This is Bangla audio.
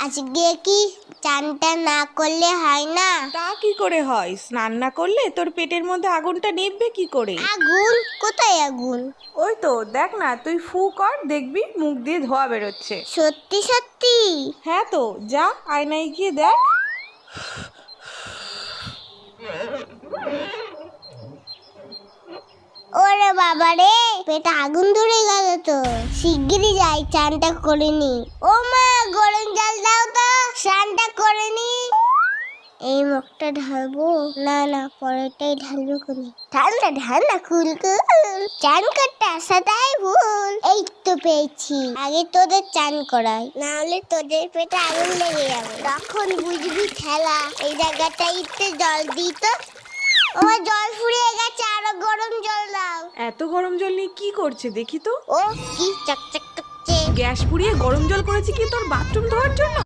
আজকে কি চানটা না করলে হয় না? তা কি করে হয়? স্নান না করলে তোর পেটের মধ্যে আগুনটা নিভবে কি করে? আগুন? কোথায় আগুন? ওই তো দেখ না, তুই ফু কর, দেখবি মুখ দিয়ে ধোঁয়া বেরোচ্ছে। সত্যি সত্যি? হ্যাঁ তো, যা আয়নায় গিয়ে দেখ। ওরে বাবা রে, পেটে আগুন ধরে গেল তো। শিগগিরই যাই, চানটা করে নি। ও মা, গরম জল দাও তো, স্নানটা করে নি। এই মুখটা ঢালবো না, না পরেরটাই ঢালবো কোনে। ঠান্ডা ঠান্ডা কুল কুল, চান করতে আসাটাই ভুল। এই তো পেয়েছি, আগে তোদের চান করাই, না হলে তোদের পেটে আগুন লেগে যাবে, তখন বুঝবি ঠেলা। এই জায়গাটাইতে জল দিই তো। আমার জল ফুরিয়ে গেছে, আরো গরম জল দাও। এত গরম জল নিয়ে কি করছে দেখি তো। ও কি চকচক করছে। গ্যাস পুড়িয়ে গরম জল করেছে কি তোর বাথরুম ধোয়ার জন্য?